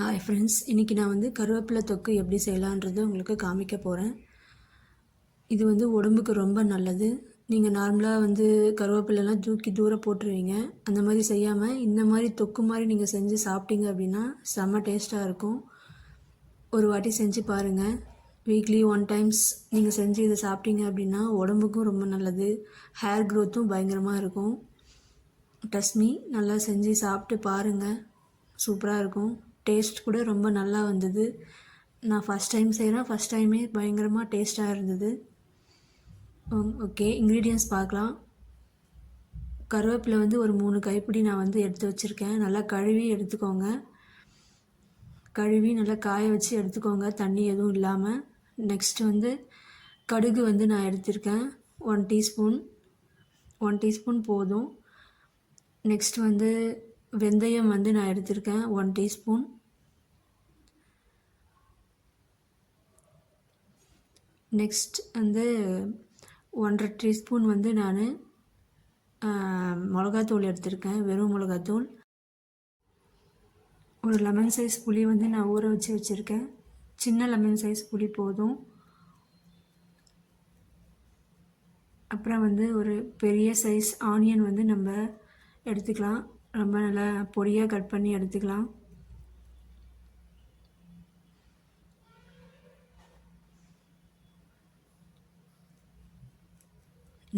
Hi friends, இன்றைக்கி நான் வந்து கருவேப்பிலை தொக்கு எப்படி செய்யலான்றது உங்களுக்கு காமிக்க போகிறேன். இது வந்து உடம்புக்கு ரொம்ப நல்லது. நீங்கள் நார்மலாக வந்து கருவேப்பிலெலாம் தூக்கி தூரம் போட்டுருவீங்க. அந்த மாதிரி செய்யாமல் இந்த மாதிரி தொக்கு மாதிரி நீங்கள் செஞ்சு சாப்பிட்டீங்க அப்படின்னா செம்ம டேஸ்ட்டாக இருக்கும். ஒரு வாட்டி செஞ்சு பாருங்கள். வீக்லி 1 டைம்ஸ் நீங்கள் செஞ்சு இதை சாப்பிட்டீங்க அப்படின்னா உடம்புக்கும் ரொம்ப நல்லது. ஹேர் க்ரோத்தும் பயங்கரமாக இருக்கும். ட்ரஸ்ட் மீ, நல்லா செஞ்சு சாப்பிட்டு பாருங்கள். சூப்பராக இருக்கும். டேஸ்ட் கூட ரொம்ப நல்லா வந்தது. நான் ஃபஸ்ட் டைம் செய்கிறேன். ஃபஸ்ட் டைமே பயங்கரமாக டேஸ்ட்டாக இருந்தது. ஓகே, இன்க்ரீடியன்ட்ஸ் பார்க்கலாம். கருவேப்பிலை வந்து ஒரு 3 கைப்பிடி நான் வந்து எடுத்து வச்சுருக்கேன். நல்லா கழுவி எடுத்துக்கோங்க. கழுவி நல்லா காய வச்சு எடுத்துக்கோங்க, தண்ணி எதுவும் இல்லாமல். நெக்ஸ்ட் வந்து கடுகு வந்து நான் எடுத்திருக்கேன் 1 டீஸ்பூன். 1 டீஸ்பூன் போதும். நெக்ஸ்ட் வந்து வெந்தயம் வந்து நான் எடுத்திருக்கேன் 1 டீஸ்பூன். நெக்ஸ்ட் வந்து 1.5 டீஸ்பூன் வந்து நான் மிளகாத்தூள் எடுத்திருக்கேன், வெறும் மிளகாத்தூள். ஒரு லெமன் சைஸ் புளி வந்து நான் ஊற வச்சு வச்சுருக்கேன். சின்ன லெமன் சைஸ் புளி போதும். அப்புறம் வந்து ஒரு பெரிய சைஸ் ஆனியன் வந்து நம்ம எடுத்துக்கலாம். ரொம்ப நல்லா பொடியாக கட் பண்ணி எடுத்துக்கலாம்.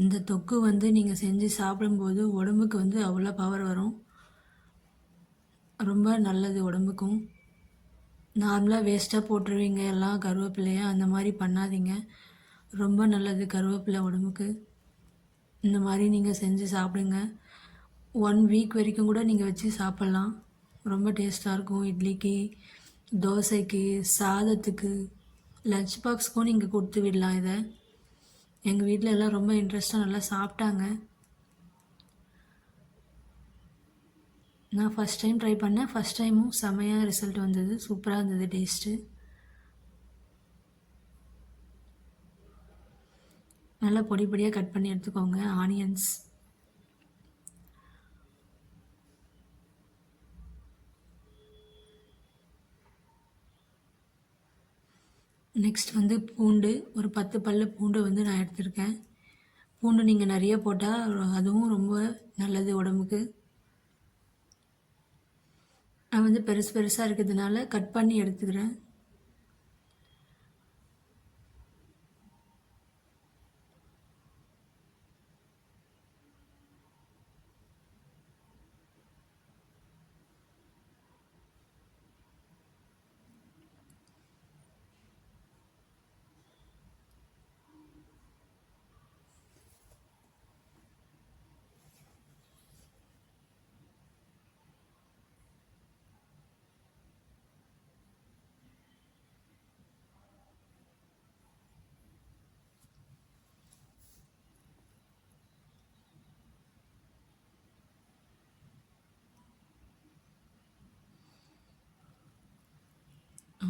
இந்த தொக்கு வந்து நீங்கள் செஞ்சு சாப்பிடும்போது உடம்புக்கு வந்து அவ்வளோ பவர் வரும். ரொம்ப நல்லது உடம்புக்கும். நார்மலாக வேஸ்ட்டாக போட்டுருவீங்க எல்லாம் கருவேப்பிலையா, அந்த மாதிரி பண்ணாதீங்க. ரொம்ப நல்லது கருவேப்பிலை உடம்புக்கு. இந்த மாதிரி நீங்கள் செஞ்சு சாப்பிடுங்க. 1 வீக் வரைக்கும் கூட நீங்கள் வச்சு சாப்பிட்லாம். ரொம்ப டேஸ்ட்டாக இருக்கும். இட்லிக்கு, தோசைக்கு, சாதத்துக்கு, லஞ்ச் பாக்ஸ்க்கும் நீங்கள் கொடுத்து விடலாம் இதை. எங்கள் வீட்டில் எல்லாம் ரொம்ப இன்ட்ரெஸ்ட்டாக நல்லா சாப்பிட்டாங்க. நான் ஃபஸ்ட் டைம் ட்ரை பண்ணேன். ஃபஸ்ட் டைமும் செமையாக ரிசல்ட் வந்தது. சூப்பராக இருந்தது டேஸ்ட்டு. நல்லா பொடி பொடியாக கட் பண்ணி எடுத்துக்கோங்க ஆனியன்ஸ். நெக்ஸ்ட் வந்து பூண்டு, ஒரு 10 பல்லு பூண்டு வந்து நான் எடுத்திருக்கேன். பூண்டு நீங்கள் நிறைய போட்டால் அதுவும் ரொம்ப நல்லது உடம்புக்கு. நான் வந்து பெருசு பெருசாக இருக்கிறதுனால கட் பண்ணி எடுத்துக்கிறேன்.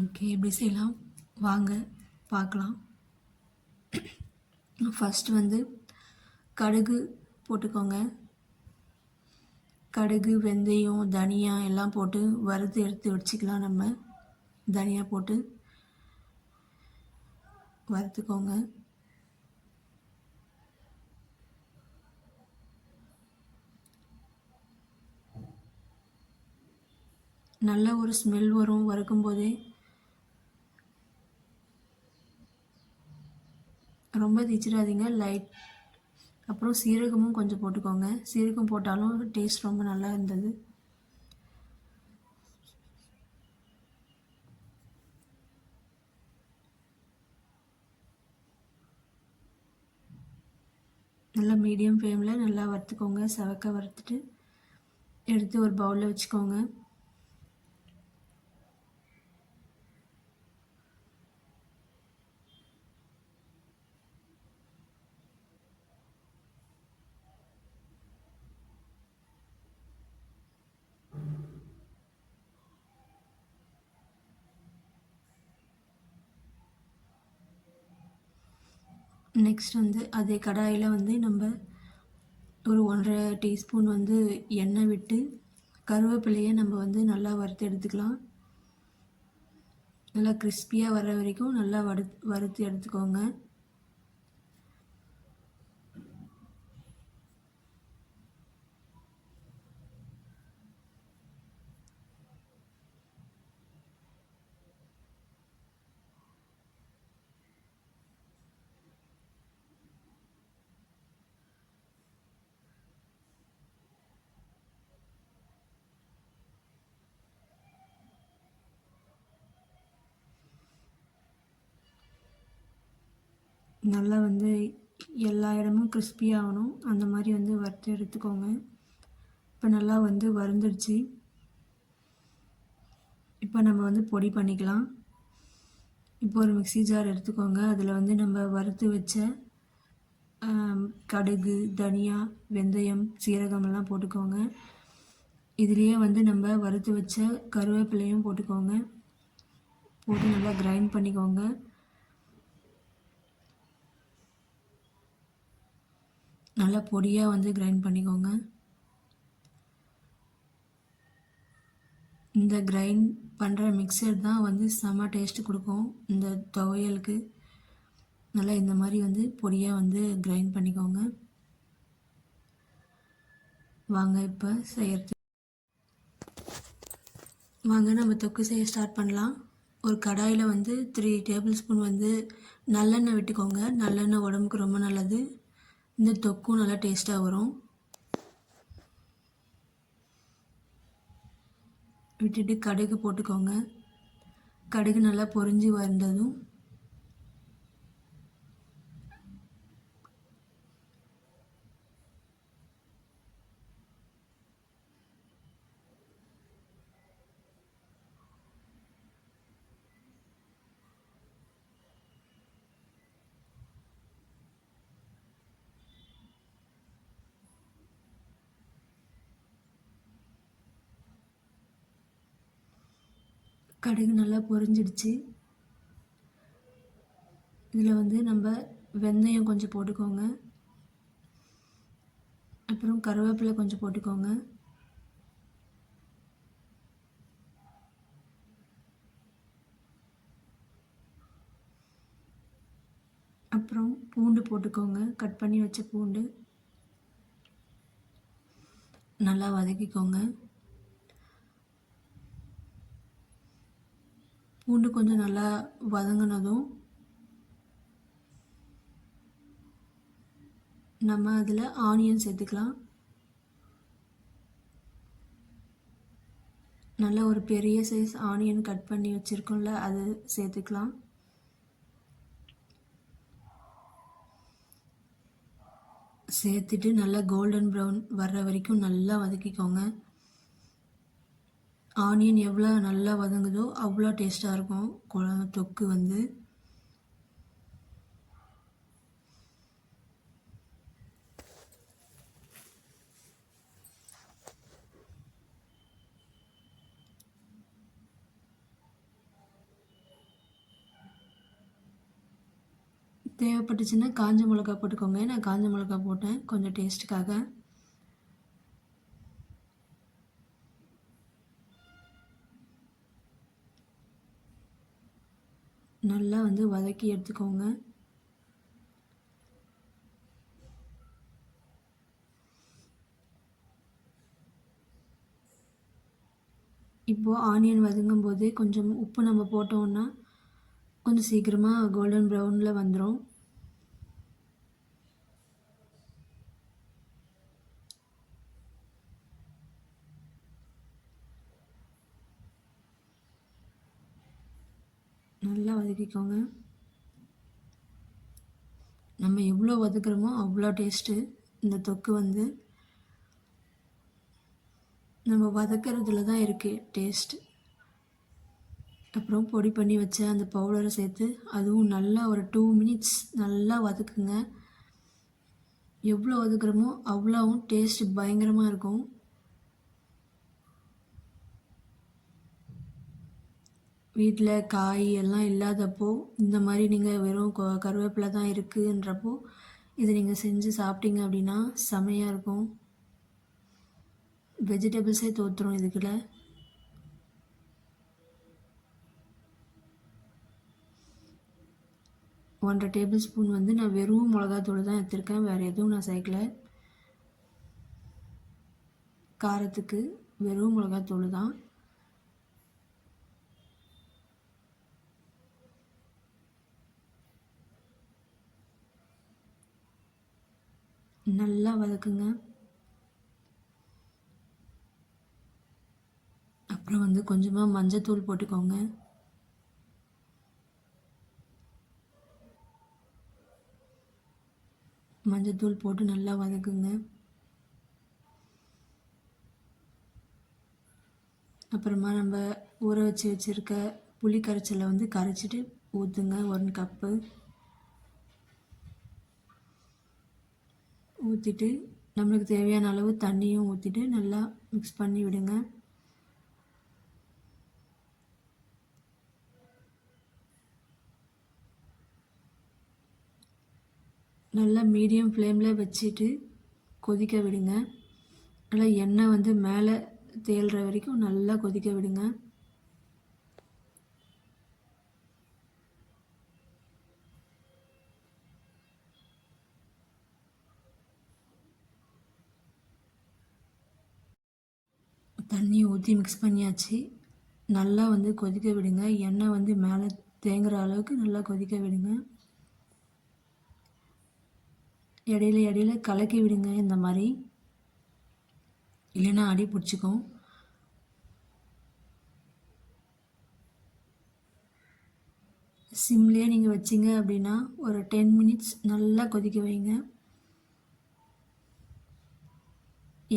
ஓகே, எப்படி செய்யலாம் வாங்க பார்க்கலாம். ஃபஸ்ட்டு வந்து கடுகு போட்டுக்கோங்க. கடுகு, வெந்தயம், தனியா எல்லாம் போட்டு வறுத்து எடுத்து வச்சுக்கலாம். நம்ம தனியா போட்டு வறுத்துக்கோங்க. நல்ல ஒரு ஸ்மெல் வரும் வறுக்கும் போதே. ரொம்ப தீச்சிடாதீங்க, லைட். அப்புறம் சீரகமும் கொஞ்சம் போட்டுக்கோங்க. சீரகம் போட்டாலும் டேஸ்ட் ரொம்ப நல்லா இருந்தது. நல்லா மீடியம் ஃப்ளேமில் நல்லா வறுத்துக்கோங்க. செவக்க வறுத்துட்டு எடுத்து ஒரு பவுலில் வச்சுக்கோங்க. நெக்ஸ்ட் வந்து அதே கடாயில் வந்து நம்ம ஒரு 1.5 டீஸ்பூன் வந்து எண்ணெய் விட்டு கருவேப்பிலையை நம்ம வந்து நல்லா வறுத்து எடுத்துக்கலாம். நல்லா கிறிஸ்பியாக வர்ற வரைக்கும் நல்லா வறுத்து எடுத்துக்கோங்க. நல்லா வந்து எல்லா இடமும் கிறிஸ்பியாகணும், அந்த மாதிரி வந்து வறுத்து எடுத்துக்கோங்க. இப்போ நல்லா வந்து வறுந்துடுச்சு. இப்போ நம்ம வந்து பொடி பண்ணிக்கலாம். இப்போ ஒரு மிக்ஸி ஜார் எடுத்துக்கோங்க. அதில் வந்து நம்ம வறுத்து வச்ச கடுகு, தனியா, வெந்தயம், சீரகம் எல்லாம் போட்டுக்கோங்க. இதுலேயே வந்து நம்ம வறுத்து வச்ச கருவேப்பிலையும் போட்டுக்கோங்க. போட்டு நல்லா கிரைண்ட் பண்ணிக்கோங்க. நல்லா பொடியாக வந்து கிரைண்ட் பண்ணிக்கோங்க. இந்த கிரைண்ட் பண்ணுற மிக்சர் தான் வந்து செம்ம டேஸ்ட்டு கொடுக்கும் இந்த துவையலுக்கு. நல்லா இந்த மாதிரி வந்து பொடியாக வந்து கிரைண்ட் பண்ணிக்கோங்க. வாங்க இப்போ நம்ம தொக்கு செய்ய ஸ்டார்ட் பண்ணலாம். ஒரு கடாயில் வந்து 3 டேபிள் ஸ்பூன் வந்து நல்லெண்ணெய் விட்டுக்கோங்க. நல்லெண்ணெய் உடம்புக்கு ரொம்ப நல்லது. இந்த தொக்கும் நல்லா டேஸ்ட்டாக வரும். விட்டுட்டு கடுகு போட்டுக்கோங்க. கடுகு நல்லா பொரிஞ்சு வந்ததும் கடுகு நல்லா பொரிஞ்சிடுச்சு. இதில் வந்து நம்ம வெந்தயம் கொஞ்சம் போட்டுக்கோங்க. அப்புறம் கருவேப்பிலை கொஞ்சம் போட்டுக்கோங்க. அப்புறம் பூண்டு போட்டுக்கோங்க. கட் பண்ணி வச்ச பூண்டு நல்லா வதக்கிக்கோங்க. பூண்டு கொஞ்சம் நல்லா வதங்கினதும் நம்ம அதில் ஆனியன் சேர்த்துக்கலாம். நல்லா ஒரு பெரிய சைஸ் ஆனியன் கட் பண்ணி வச்சுருக்கோம்ல, அது சேர்த்துக்கலாம். சேர்த்துட்டு நல்லா கோல்டன் ப்ரௌன் வர்ற வரைக்கும் நல்லா வதக்கிக்கோங்க. ஆனியன் எவ்வளோ நல்லா வதங்குதோ அவ்வளோ டேஸ்ட்டாக இருக்கும் தொக்கு வந்து. தேவைப்பட்டுச்சுன்னா காஞ்ச மிளகா போட்டுக்கோங்க. நான் காஞ்ச மிளகா போட்டேன் கொஞ்சம் டேஸ்ட்டுக்காக. நல்லா வந்து வதக்கி எடுத்துக்கோங்க. இப்போது ஆனியன் வதங்கும் போது கொஞ்சம் உப்பு நம்ம போட்டோம்னா கொஞ்சம் சீக்கிரமாக கோல்டன் ப்ரௌனில் வந்துடும். நல்லா வதக்கிக்கோங்க. நம்ம எவ்வளோ வதக்குறோமோ அவ்வளோ டேஸ்ட்டு இந்த தொக்கு வந்து. நம்ம வதக்கிறதுல தான் இருக்குது டேஸ்ட். அப்புறம் பொடி பண்ணி வச்ச அந்த பவுடரை சேர்த்து அதுவும் நல்லா ஒரு 2 மினிட்ஸ் நல்லா வதக்குங்க. எவ்வளோ வதக்குறோமோ அவ்வளோவும் டேஸ்ட் பயங்கரமாக இருக்கும். வீட்டில் காய் எல்லாம் இல்லாதப்போ இந்த மாதிரி நீங்கள் வெறும் கருவேப்பிலை தான் இருக்குன்றப்போ இதை நீங்கள் செஞ்சு சாப்பிட்டீங்க அப்படின்னா செமையாக இருக்கும். வெஜிடபிள்ஸே தோற்றுரும் இதுக்குள்ள. 1½ டேபிள் ஸ்பூன் வந்து நான் வெறும் மிளகாத்தூள் தான் எடுத்திருக்கேன், வேறு எதுவும் நான் சேர்க்கல. காரத்துக்கு வெறும் மிளகாத்தூள் தான். நல்லா வதக்குங்க. அப்புறம் வந்து கொஞ்சமாக மஞ்சத்தூள் போட்டுக்கோங்க. மஞ்சத்தூள் போட்டு நல்லா வதக்குங்க. அப்புறமா நம்ம ஊற வச்சுருக்க புளி கரைச்சலை வந்து கரைச்சிட்டு ஊற்றுங்க. 1 கப்பு ஊற்றிட்டு நம்மளுக்கு தேவையான அளவு தண்ணியும் ஊற்றிட்டு நல்லா மிக்ஸ் பண்ணி விடுங்க. நல்லா மீடியம் ஃப்ளேமில் வச்சுட்டு கொதிக்க விடுங்க. நல்லா எண்ணெய் வந்து மேலே தேல்ற வரைக்கும் நல்லா கொதிக்க விடுங்க. தண்ணி ஊற்றி மிக்ஸ் பண்ணியாச்சு. நல்லா வந்து கொதிக்க விடுங்க. எண்ணெய் வந்து மேலே தேங்குற அளவுக்கு நல்லா கொதிக்க விடுங்க. இடையில இடையில கலக்கி விடுங்க இந்த மாதிரி, இல்லைன்னா அடி பிடிச்சிக்கும். சிம்லேயே நீங்கள் வச்சிங்க அப்படின்னா ஒரு 10 மினிட்ஸ் நல்லா கொதிக்க வைங்க.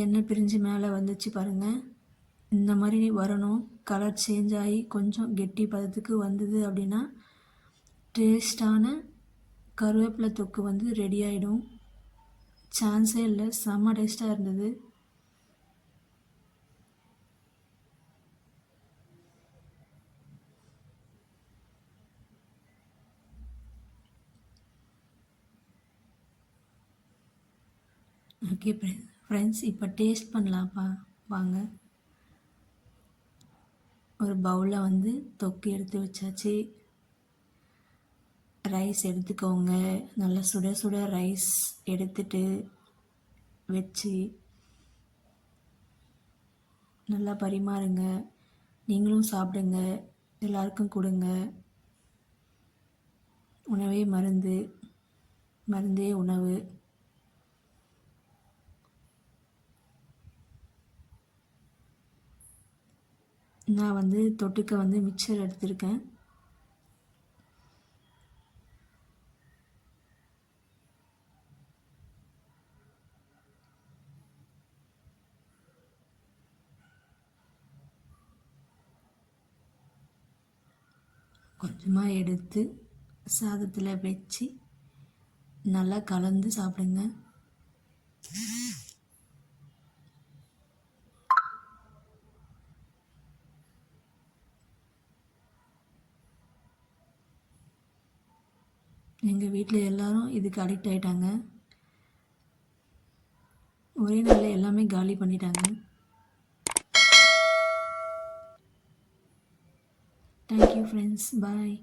எண்ணெய் பிரிஞ்சு மேலே வந்துச்சு பாருங்கள், இந்த மாதிரி வரணும். கலர் சேஞ்ச் ஆகி கொஞ்சம் கெட்டி பதத்துக்கு வந்தது அப்படின்னா டேஸ்டான கருவேப்பிலை தொக்கு வந்து ரெடி ஆகிடும். சான்ஸே இல்லை, செம்ம டேஸ்ட்டாக இருந்தது. ஓகே ஃப்ரெண்ட்ஸ், இப்போ டேஸ்ட் பண்ணலாம்ப்பா, வாங்க. ஒரு பவுலில் வந்து தொக்கு எடுத்து வச்சாச்சு. ரைஸ் எடுத்துக்கோங்க. நல்லா சுட சுட ரைஸ் எடுத்துட்டு வச்சு நல்லா பரிமாறுங்க. நீங்களும் சாப்பிடுங்க, எல்லாருக்கும் கொடுங்க. உணவே மருந்து, மருந்தே உணவு. நான் வந்து தொட்டுக்க வந்து மிக்சர் எடுத்திருக்கேன். கொஞ்சமாக எடுத்து சாதத்தில் வச்சு நல்லா கலந்து சாப்பிடுங்க. எங்கள் வீட்டில் எல்லாரும் இதுக்கு அடிக்ட் ஆகிட்டாங்க. ஒரே நாளில் எல்லாமே காலி பண்ணிட்டாங்க. தேங்க்யூ ஃப்ரெண்ட்ஸ், பாய்.